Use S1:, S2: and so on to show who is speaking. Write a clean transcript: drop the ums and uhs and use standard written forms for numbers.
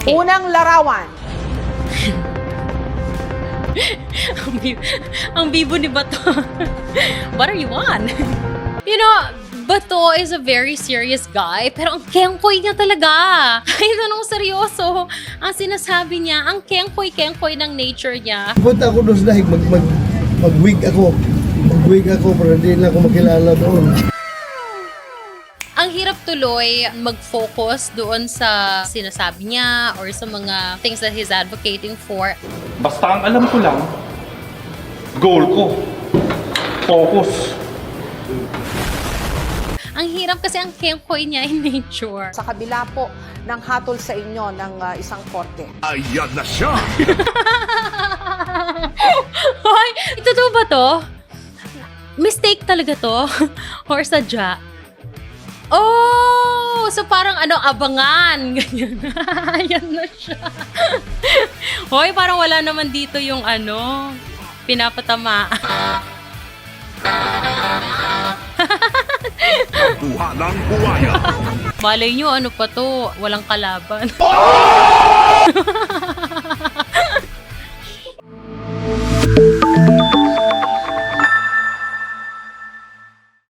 S1: Unang larawan.
S2: Ang bibo ni Bato. What are you on? You know, Bato is a very serious guy, pero ang kengkoy niya talaga. Kahit anong seryoso, ang sinasabi niya, ang kengkoy ng nature niya.
S3: Punta ako doon sa dahig, mag-wig ako. Mag-wig ako para hindi na ako makilala doon.
S2: Ang hirap tuloy mag-focus doon sa sinasabi niya or sa mga things that he's advocating for.
S4: Basta ang alam ko lang, goal ko, focus.
S2: Ang hirap kasi ang kengkoy niya in nature.
S1: Sa kabila po ng hatol sa inyo ng isang korte.
S5: Ayan na siya!
S2: Hoy, totoo ba to? Mistake talaga to? Or sadya? Oh! So parang abangan. Ganyan. Ayan na siya. Hoy, parang wala naman dito yung pinapatama.
S5: Buha ng buhaya!
S2: Malay nyo, ano pa to? Walang kalaban.